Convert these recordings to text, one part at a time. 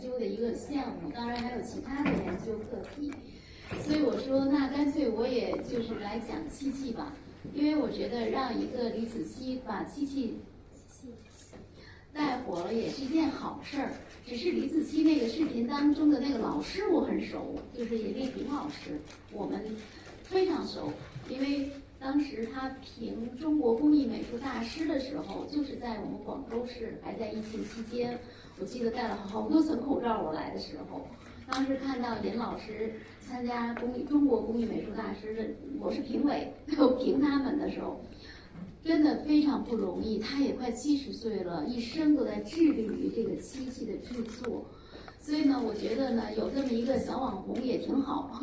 究的一个项目，当然还有其他的研究课题。所以我说，那干脆我也就是来讲漆器吧，因为我觉得让一个李子柒把漆器带火了也是一件好事儿。只是李子柒那个视频当中的那个老师我很熟，就是尹丽萍老师，我们非常熟，因为当时他评中国工艺美术大师的时候，就是在我们广州市，还在疫情期间，我记得戴了好多层口罩。我来的时候，当时看到尹老师参加中国工艺美术大师的，我是评委，就评他们的时候，真的非常不容易。他也快70岁了，一生都在致力于这个漆器的制作。所以呢，我觉得呢，有这么一个小网红也挺好。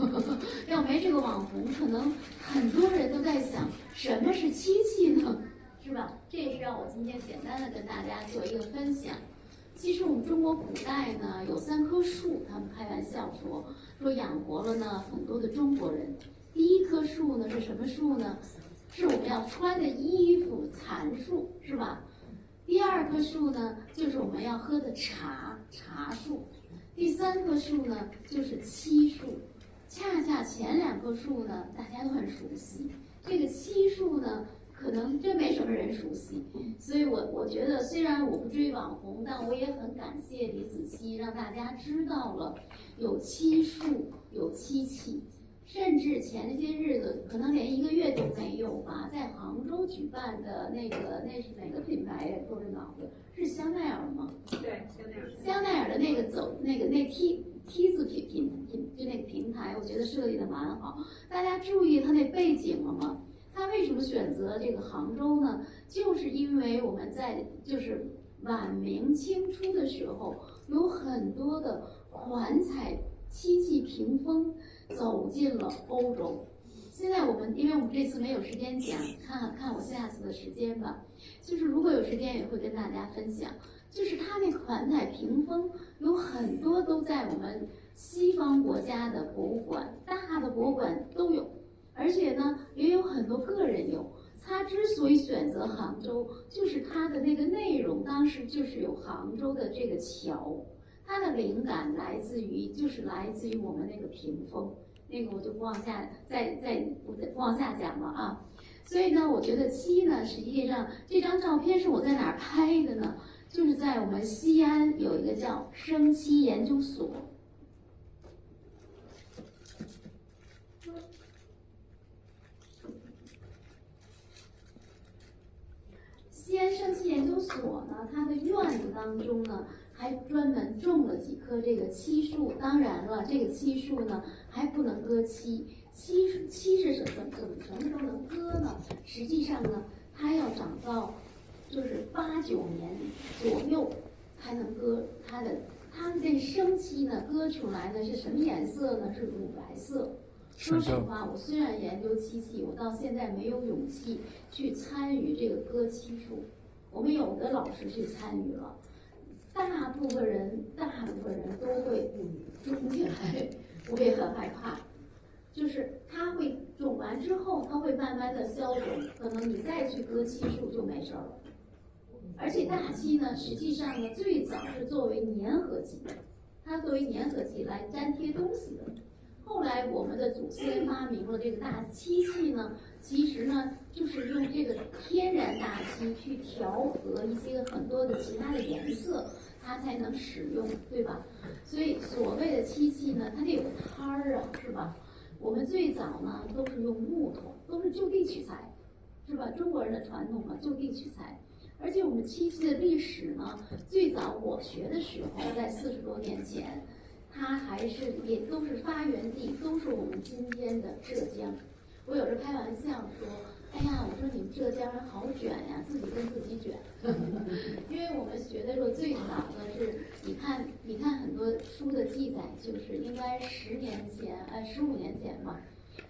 要没这个网红，可能很多人都在想什么是漆器呢，是吧？这也是让我今天简单的跟大家做一个分享。其实我们中国古代呢有3棵树，他们开玩笑说养活了呢很多的中国人。第一棵树呢是什么树呢？是我们要穿的衣服蚕树，是吧？第2棵树呢就是我们要喝的茶树。第3棵树呢就是漆树。恰恰前2棵树呢大家都很熟悉，这个漆树呢可能真没什么人熟悉。所以我觉得虽然我不追网红，但我也很感谢李子柒，让大家知道了有漆树，有漆器。甚至前些日子可能连1个月都没有吧，在杭州举办的那是哪个品牌呀？说着脑子是香奈儿吗？对，香奈儿的那个T 字就那个平台，我觉得设计的蛮好。大家注意它那背景了吗？它为什么选择这个杭州呢？就是因为我们在就是晚明清初的时候，有很多的款彩漆器屏风走进了欧洲。现在因为我们这次没有时间讲，看我下次的时间吧。就是如果有时间也会跟大家分享。就是它那款彩屏风有很多都在我们西方国家的博物馆，大的博物馆都有，而且呢也有很多个人有。他之所以选择杭州，就是他的那个内容当时就是有杭州的这个桥。它的灵感来自于我们那个屏风，那个我就不往下往下讲了啊。所以呢，我觉得漆呢，实际上这张照片是我在哪儿拍的呢？就是在我们西安有一个叫生漆研究所。西安生漆研究所呢，它的院子当中呢，还专门种了几棵这个漆树。当然了，这个漆树呢还不能割漆，漆是什么时候能割呢？实际上呢，它要长到就是8、9年左右才能割它的。它这生漆呢，割出来呢是什么颜色呢？是乳白色。说实话，我虽然研究漆器，我到现在没有勇气去参与这个割漆术。我们有的老师去参与了，大部分人都会肿起来，我也很害怕。就是它会肿完之后，它会慢慢的消肿，可能你再去割漆术就没事了。而且大漆呢，实际上呢，最早是作为粘合剂，它作为粘合剂来粘贴东西的。后来我们的祖先发明了这个大漆器呢，其实呢就是用这个天然大漆去调和一些很多的其他的颜色，它才能使用，对吧？所以所谓的漆器呢，它得有个摊儿啊，是吧？我们最早呢都是用木头，都是就地取材，是吧？中国人的传统嘛，就地取材。而且我们漆器的历史呢，最早我学的时候，在40多年前。它也都是发源地，都是我们今天的浙江。我有时开玩笑说，哎呀，我说你们浙江人好卷呀，自己跟自己卷。因为我们学的时候最早的是，你看很多书的记载，就是应该15年前吧，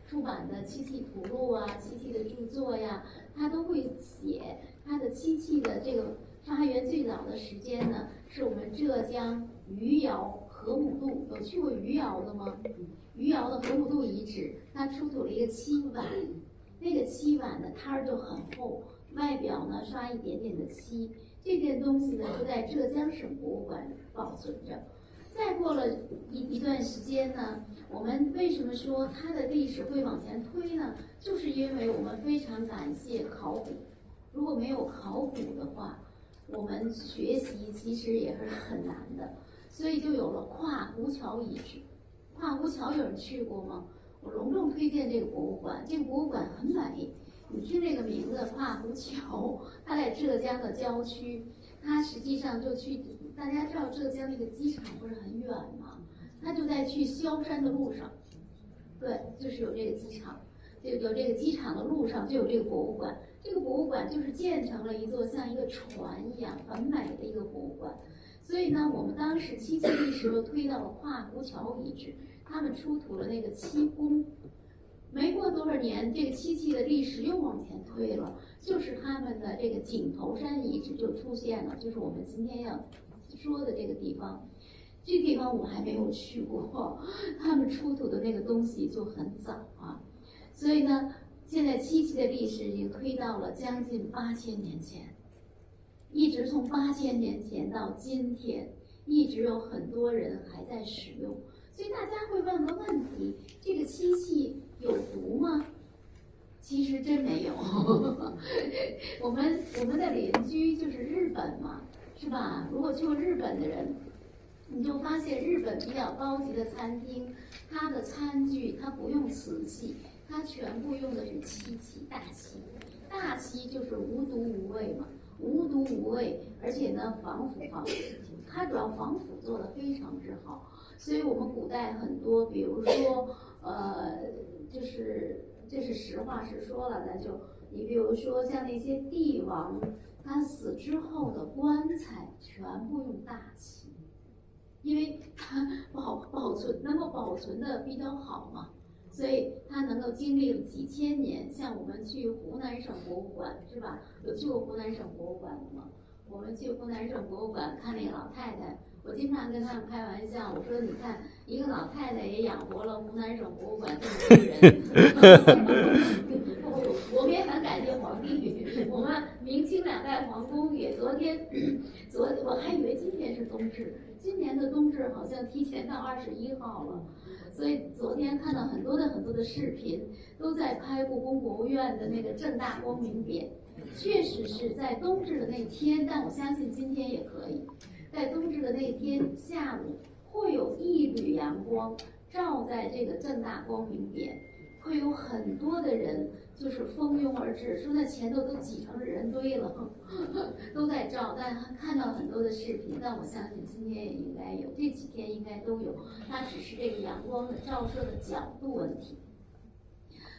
出版的漆器图录啊、漆器的著作呀，它都会写它的漆器的这个发源最早的时间呢，是我们浙江余姚。河姆渡有去过余姚的吗？余姚的河姆渡遗址，它出土了一个漆碗，那个漆碗的摊儿就很厚，外表呢刷一点点的漆。这件东西呢就在浙江省博物馆保存着。再过了一段时间呢，我们为什么说它的历史会往前推呢？就是因为我们非常感谢考古。如果没有考古的话，我们学习其实也是很难的，所以就有了跨湖桥遗址。跨湖桥有人去过吗？我隆重推荐这个博物馆，这个博物馆很美。你听这个名字跨湖桥，它在浙江的郊区，它实际上就去，大家知道浙江那个机场不是很远吗？它就在去萧山的路上，对，就是有这个机场，就有这个机场的路上就有这个博物馆。这个博物馆就是建成了一座像一个船一样很美的一个博物馆。所以呢，我们当时七七历史又推到了跨湖桥遗址，他们出土了那个七公。没过多少年，这个七七的历史又往前推了，就是他们的这个井头山遗址就出现了，就是我们今天要说的这个地方。这个地方我还没有去过，他们出土的那个东西就很早啊，所以呢，现在七七的历史已经推到了将近8000年前，一直从8000年前到今天，一直有很多人还在使用。所以大家会问个问题：这个漆器有毒吗？其实真没有。我们的邻居就是日本嘛，是吧？如果去过日本的人，你就发现日本比较高级的餐厅，它的餐具它不用瓷器，它全部用的是漆器，大漆。大漆就是无毒无味嘛，无毒无味，而且呢防腐，它主要防腐做得非常之好。所以我们古代很多，比如说这是实话实说了，咱就你比如说像那些帝王，他死之后的棺材全部用大漆，因为它能够保存的比较好嘛，所以它能够经历了几千年。像我们去湖南省博物馆是吧？有去过湖南省博物馆的吗？我们去湖南省博物馆看那个老太太，我经常跟他们开玩笑，我说你看一个老太太也养活了湖南省博物馆这么多人。我们也很感谢皇帝，我们明清2代皇宫也昨天我还以为今天是冬至，今年的冬至好像提前到21号了，所以昨天看到很多的视频都在拍故宫博物院的那个正大光明匾。确实是在冬至的那天，但我相信今天也可以。在冬至的那天下午，会有一缕阳光照在这个正大光明匾，会有很多的人就是蜂拥而至，说那前头都挤成人堆了，都在照。但看到很多的视频，但我相信今天也应该有，这几天应该都有。它只是这个阳光的照射的角度问题。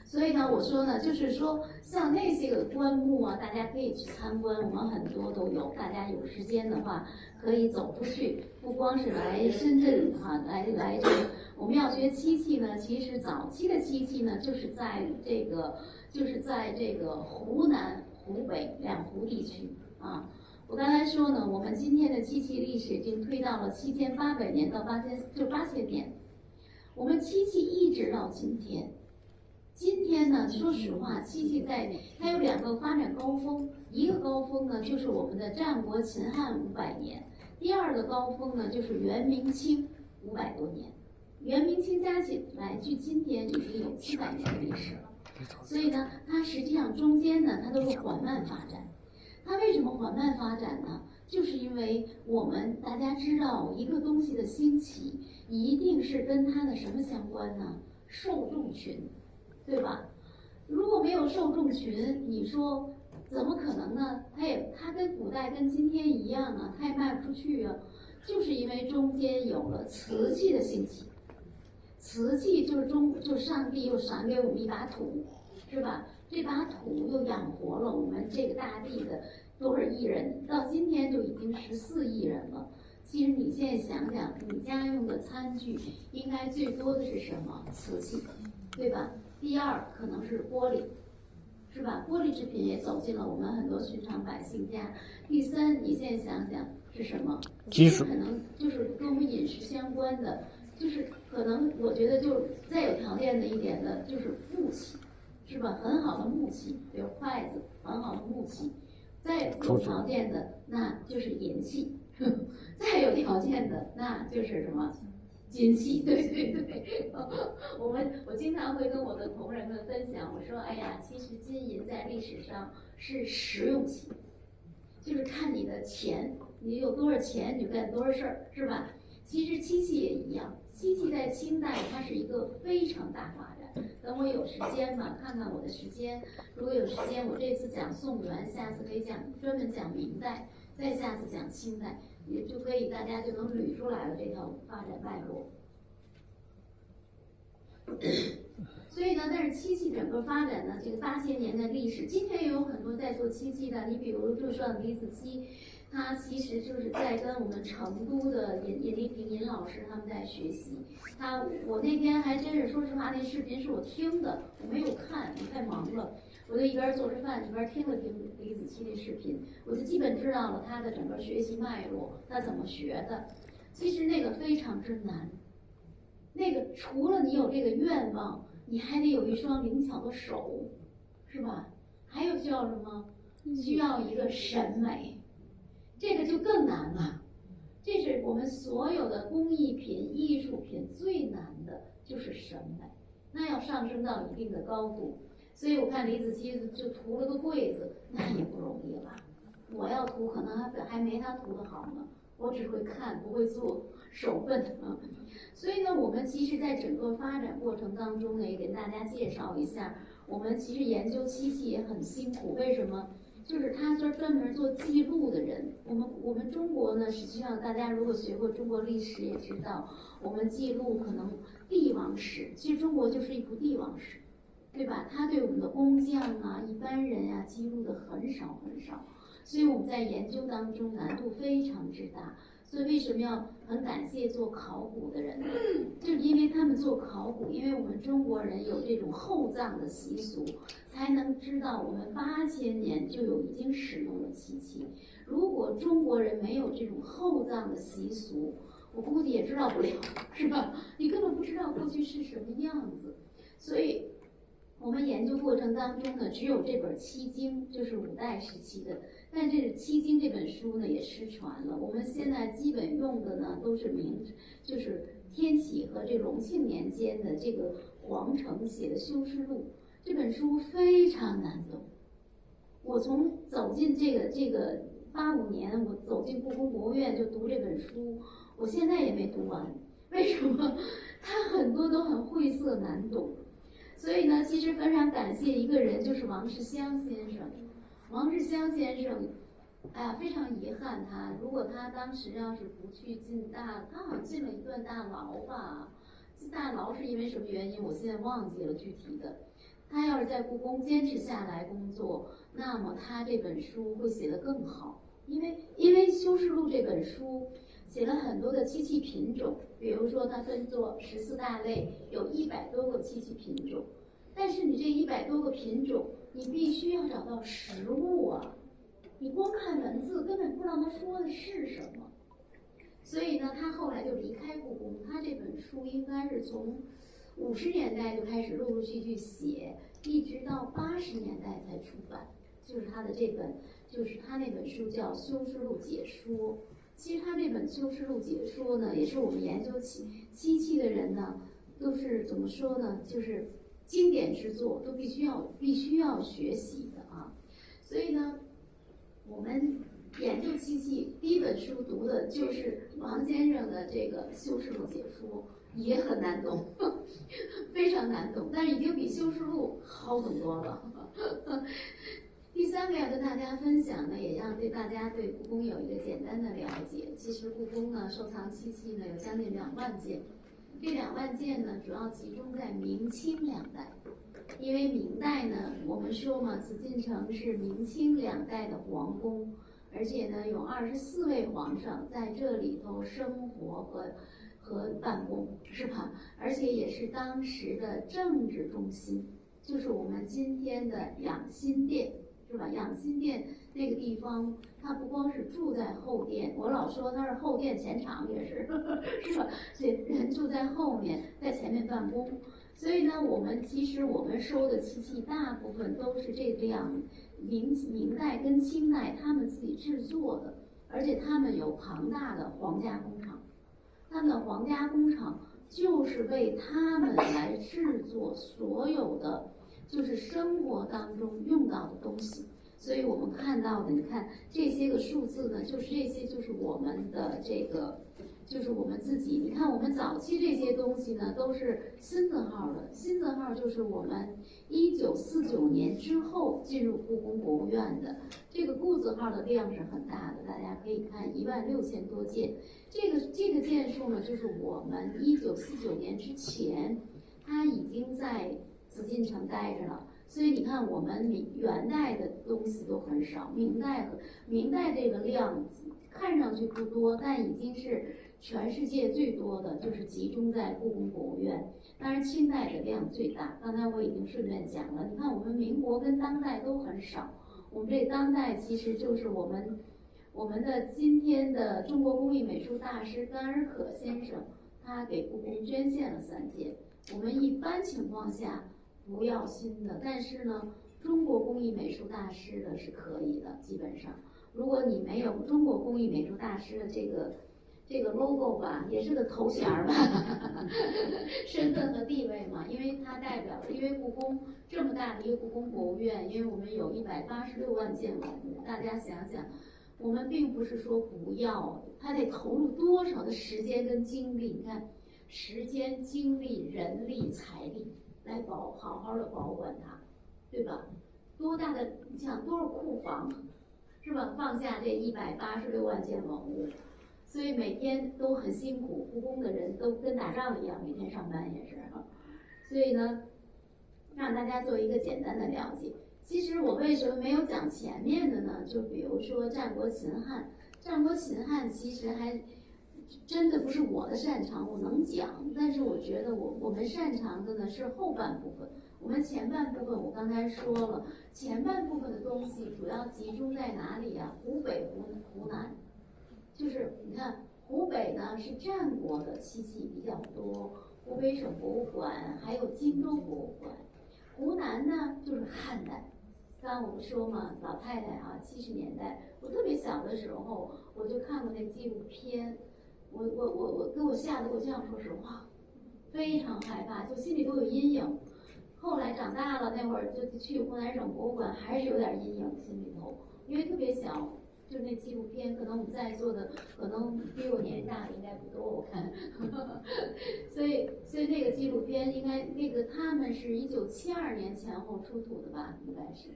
所以呢，我说呢，就是说，像那些个棺木啊，大家可以去参观，我们很多都有。大家有时间的话，可以走出去，不光是来深圳哈，来这个我们要学漆器呢。其实早期的漆器呢，就是在这个湖南、湖北两湖地区啊。我刚才说呢，我们今天的漆器历史已经推到了7800年到8000年，我们漆器一直到今天。今天呢，说实话，漆器它有2个发展高峰，一个高峰呢就是我们的战国秦汉500年，第2个高峰呢就是元明清500多年，元明清加起来距今天已经有700年的历史了，所以呢，它实际上中间呢它都是缓慢发展。它为什么缓慢发展呢？就是因为我们大家知道，一个东西的兴起一定是跟它的什么相关呢？受众群。对吧？如果没有受众群，你说怎么可能呢？它跟古代跟今天一样啊，它也卖不出去啊。就是因为中间有了瓷器的兴起，瓷器就是上帝又赏给我们一把土，是吧？这把土又养活了我们这个大地的多少亿人，到今天就已经14亿人了。其实你现在想想，你家用的餐具应该最多的是什么？瓷器，对吧？第2可能是玻璃，是吧？玻璃制品也走进了我们很多寻常百姓家。第3，你现在想想是什么？其实可能就是跟我们饮食相关的，就是可能我觉得就再有条件的一点的，就是木器，是吧？很好的木器，比如筷子，很好的木器。再有条件的，那就是银器，再有条件的那就是什么？金器，对对对。我经常会跟我的同仁们分享，我说，哎呀，其实金银在历史上是实用器，就是看你的钱，你有多少钱你就干多少事儿，是吧？其实漆器也一样，漆器在清代它是一个非常大发展。等我有时间嘛，看看我的时间，如果有时间，我这次讲宋元，下次可以专门讲明代，再下次讲清代，也就可以大家就能捋出来了这条发展脉络。所以呢，但是漆器整个发展呢，这个8000年的历史，今天也有很多在做漆器的，你比如就说李子柒，他其实就是在跟我们成都的尹丽萍尹老师他们在学习。我那天还真是说实话，那视频是我听的，我没有看，我太忙了。我就一边做着饭一边听了李子柒的视频，我就基本知道了他的整个学习脉络，他怎么学的。其实那个非常之难，那个除了你有这个愿望，你还得有一双灵巧的手，是吧？还有需要什么？需要一个审美，这个就更难了。这是我们所有的工艺品、艺术品最难的，就是审美。那要上升到一定的高度，所以我看李子柒就涂了个柜子，那也不容易了。我要涂，可能还没他涂的好呢。我只会看，不会做，手笨啊。所以呢，我们其实在整个发展过程当中呢，也给大家介绍一下，我们其实研究漆器也很辛苦。为什么？就是他专门做记录的人。我们中国呢，实际上大家如果学过中国历史也知道，我们记录可能帝王史，其实中国就是一部帝王史，对吧？他对我们的工匠啊、一般人啊记录的很少很少。所以我们在研究当中难度非常之大，所以为什么要很感谢做考古的人呢？就是因为他们做考古，因为我们中国人有这种厚葬的习俗，才能知道我们8000年就已经使用了漆器。如果中国人没有这种厚葬的习俗，我估计也知道不了，是吧？你根本不知道过去是什么样子。所以我们研究过程当中呢，只有这本《漆经》，就是5代时期的。但这《漆经》这本书呢也失传了。我们现在基本用的呢都是就是天启和这隆庆年间的这个黄承写的《修饰录》。这本书非常难懂。我从走进这个85年，我走进故宫博物院就读这本书，我现在也没读完。为什么？它很多都很晦涩难懂。所以呢，其实非常感谢一个人，就是王世襄先生。王世襄先生，哎呀，非常遗憾如果他当时要是不去他好像进了一段大牢吧。进大牢是因为什么原因？我现在忘记了具体的。他要是在故宫坚持下来工作，那么他这本书会写得更好。因为《修饰录》这本书写了很多的漆器品种，比如说它分作14大类，有100多个漆器品种。但是你这100多个品种，你必须要找到实物啊！你光看文字根本不知道他说的是什么。所以呢，他后来就离开故宫。他这本书应该是从50年代就开始陆陆续续写，一直到80年代才出版。就是他的这本，就是他那本书叫《修饰录解说》。其实他这本《修饰录解说》呢，也是我们研究漆器的人呢，都是怎么说呢？就是经典之作，都必须要学习的啊。所以呢，我们研究漆器第一本书读的就是王先生的这个《修饰录解说》，也很难懂，非常难懂，但是已经比《修饰录》好很多了。第3个要跟大家分享的，也让大家对故宫有一个简单的了解。其实故宫呢，收藏漆器呢有将近2万件，这2万件呢主要集中在明清2代。因为明代呢，我们说嘛，紫禁城是明清2代的皇宫，而且呢有24位皇上在这里头生活和办公，是吧？而且也是当时的政治中心，就是我们今天的养心殿。是吧？养心殿那个地方，它不光是住在后殿，我老说它是后殿前场也是，是吧？这人住在后面，在前面办公。所以呢，其实我们收的漆器大部分都是这样明代跟清代他们自己制作的，而且他们有庞大的皇家工厂，他们的皇家工厂就是为他们来制作所有的就是生活当中用到的东西。所以我们看到的，你看这些个数字呢，就是这些就是我们的这个，就是我们自己。你看我们早期这些东西呢，都是新字号的。新字号就是我们1949年之后进入故宫博物院的。这个固字号的量是很大的，大家可以看16000多件。这个件数呢，就是我们1949年之前，它已经在紫禁城待着了。所以你看，我们元代的东西都很少，明代这个量看上去不多，但已经是全世界最多的，就是集中在故宫博物院。当然，清代的量最大。刚才我已经顺便讲了，你看我们民国跟当代都很少。我们这当代其实就是我们的今天的中国工艺美术大师甘尔可先生，他给故宫捐献了3件。我们一般情况下不要新的，但是呢，中国工艺美术大师的是可以的，基本上，如果你没有中国工艺美术大师的这个 logo 吧，也是个头衔吧，身份和地位嘛，因为它代表了，因为故宫这么大的一个故宫博物院，因为我们有186万件文物，大家想想，我们并不是说不要，它得投入多少的时间跟精力，你看，时间、精力、人力、财力。来好好的保管它，对吧？多大的，你想多少库房，是吧？放下这186万件文物，所以每天都很辛苦，故宫的人都跟打仗一样，每天上班也是。所以呢，让大家做一个简单的了解。其实我为什么没有讲前面的呢？就比如说战国秦汉，战国秦汉其实还真的不是我的擅长，我能讲，但是我觉得我们擅长的呢是后半部分。我们前半部分我刚才说了，前半部分的东西主要集中在哪里呀？湖北、湖南，就是你看湖北呢是战国的漆器比较多，湖北省博物馆还有荆州博物馆。湖南呢就是汉代。刚我们说嘛，老太太啊，70年代，我特别小的时候我就看过那纪录片。我给我吓得我这样说实话，非常害怕，就心里都有阴影。后来长大了那会儿就去湖南省博物馆，还是有点阴影心里头，因为特别小，就那纪录片，可能我们在座的可能比我年纪大的应该不多，我看，所以那个纪录片应该那个他们是1972年前后出土的吧，应该是。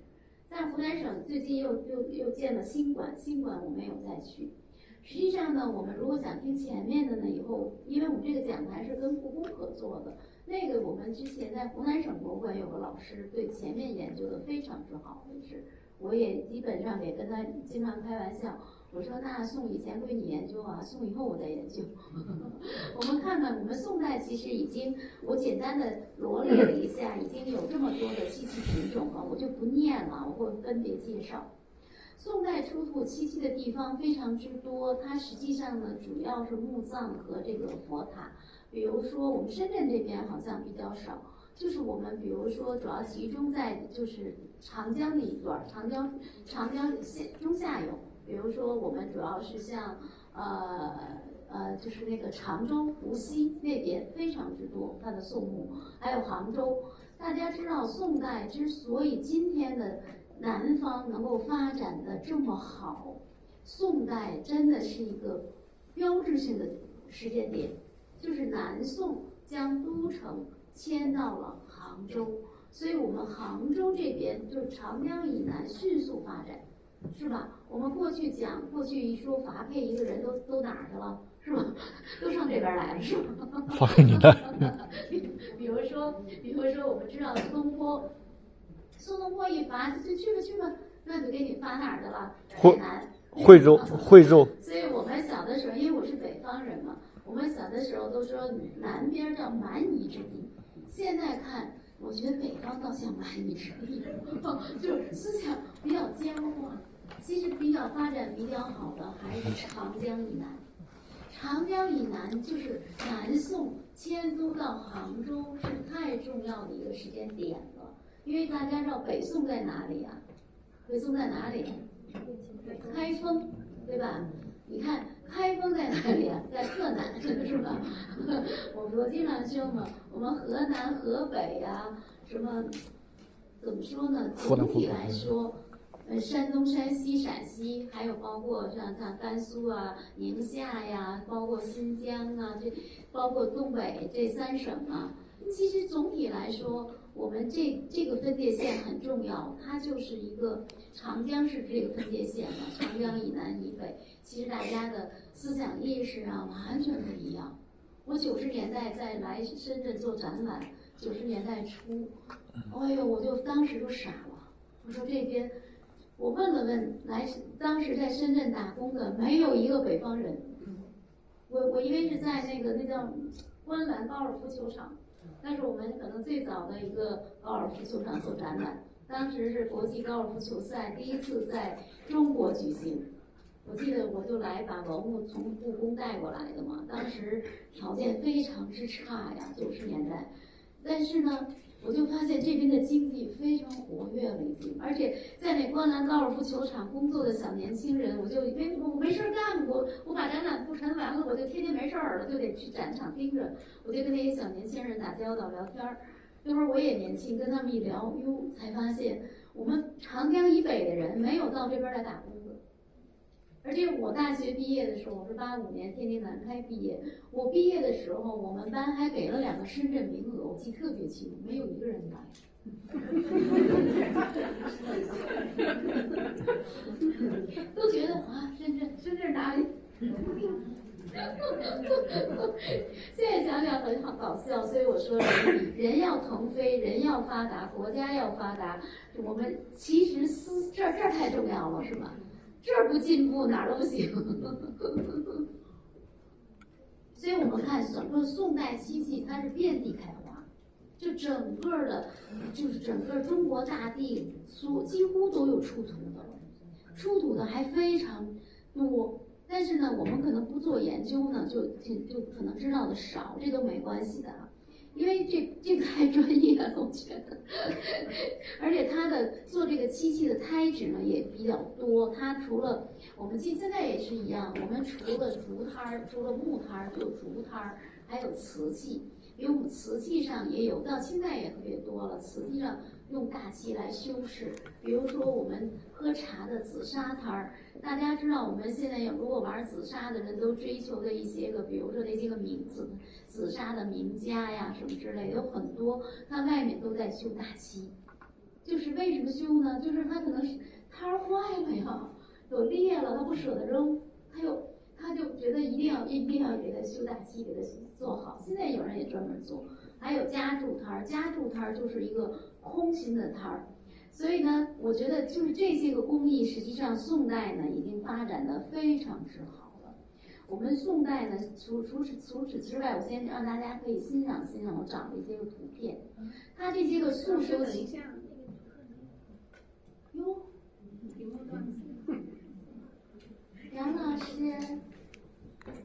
在湖南省最近又建了新馆我没有再去。实际上呢，我们如果想听前面的呢，以后因为我们这个讲坛是跟故宫合作的，那个我们之前在湖南省博物馆有个老师对前面研究的非常之好，就是我也基本上也跟他经常开玩笑，我说那宋以前归你研究啊，宋以后我再研究。我们看看，我们宋代其实已经，我简单的罗列了一下，已经有这么多的漆器品种了，我就不念了，我会分别介绍。宋代出土漆器的地方非常之多，它实际上呢主要是墓葬和这个佛塔。比如说我们深圳这边好像比较少，就是我们比如说主要集中在就是长江那一段，长江中下游。比如说我们主要是像就是那个常州、无锡那边非常之多，它的宋墓，还有杭州。大家知道宋代之所以今天的南方能够发展的这么好，宋代真的是一个标志性的时间点，就是南宋将都城迁到了杭州，所以我们杭州这边就是长江以南迅速发展，是吧？我们过去一说发配一个人都哪儿去了，是吧？都上这边来了，是吧？发配你的。比如说我们知道苏东坡。苏东坡一发就去吧，那就给你发哪儿去了？海南、惠州。所以我们小的时候，因为我是北方人嘛，我们小的时候都说南边叫蛮夷之地。现在看，我觉得北方倒像蛮夷之地，就是思想比较僵化。其实比较发展比较好的还是长江以南。长江以南就是南宋迁都到杭州是太重要的一个时间点了。因为大家知道北宋在哪里啊？北宋在哪里？开封，对吧？你看开封在哪里啊？在河南是吧？我经常说嘛，我们河南、河北呀、什么怎么说呢？总体来说，山东、山西、陕西，还有包括像甘肃啊、宁夏呀，包括新疆啊，包括东北这3省啊，其实总体来说，我们这个分界线很重要，它就是一个长江是这个分界线嘛，长江以南以北，其实大家的思想意识啊完全不一样。我90年代在来深圳做展览，90年代初，哎呦，我就当时就傻了，我说这边。我问了问当时在深圳打工的，没有一个北方人。我因为是在那叫观澜高尔夫球场，那是我们可能最早的一个高尔夫球场做展览。当时是国际高尔夫球赛第1次在中国举行，我记得我就来把文物从故宫带过来的嘛。当时条件非常之差呀，90年代，但是呢。我就发现这边的经济非常活跃了已经，而且在那观澜高尔夫球场工作的小年轻人，我没事干，我把展览布陈完了，我就天天没事了，就得去展场盯着，我就跟那些小年轻人打交道聊天儿。那会儿我也年轻，跟他们一聊，哟，才发现我们长江以北的人没有到这边来打工的。而且我大学毕业的时候，我是85年天津南开毕业。我毕业的时候，我们班还给了2个深圳名额，我记特别清，没有一个人来。都觉得啊，深圳哪里？现在想想很好搞笑，所以我说人要腾飞，人要发达，国家要发达。我们其实这儿太重要了，是吧？这儿不进步哪儿都不行。所以我们看整个宋代漆器，它是遍地开花，就整个的，就是整个中国大地几乎都有出土的，出土的还非常多。但是呢，我们可能不做研究呢，就可能知道的少，这都没关系的。因为这个太专业了，我觉得，而且它的做这个漆器的胎质呢也比较多。它除了我们现在也是一样，我们除了竹摊儿，除了木摊儿，就有竹摊儿，还有瓷器。因为我们瓷器上也有，到现在也特别多了。瓷器上用大漆来修饰，比如说我们喝茶的紫砂摊儿，大家知道我们现在如果玩紫砂的人都追求的一些个，比如说那些个紫砂的名家呀什么之类的，有很多，它外面都在修大漆。就是为什么修呢？就是它可能是摊儿坏了呀，有裂了，他不舍得扔，他就觉得一定要给它修大漆，给它做好。现在有人也专门做，还有夹柱摊儿，夹柱摊儿就是一个空心的摊儿。所以呢，我觉得就是这些个工艺，实际上宋代呢已经发展的非常之好了。我们宋代呢，除此之外，我先让大家可以欣赏欣赏，我找了一些个图片，它这些个素修漆。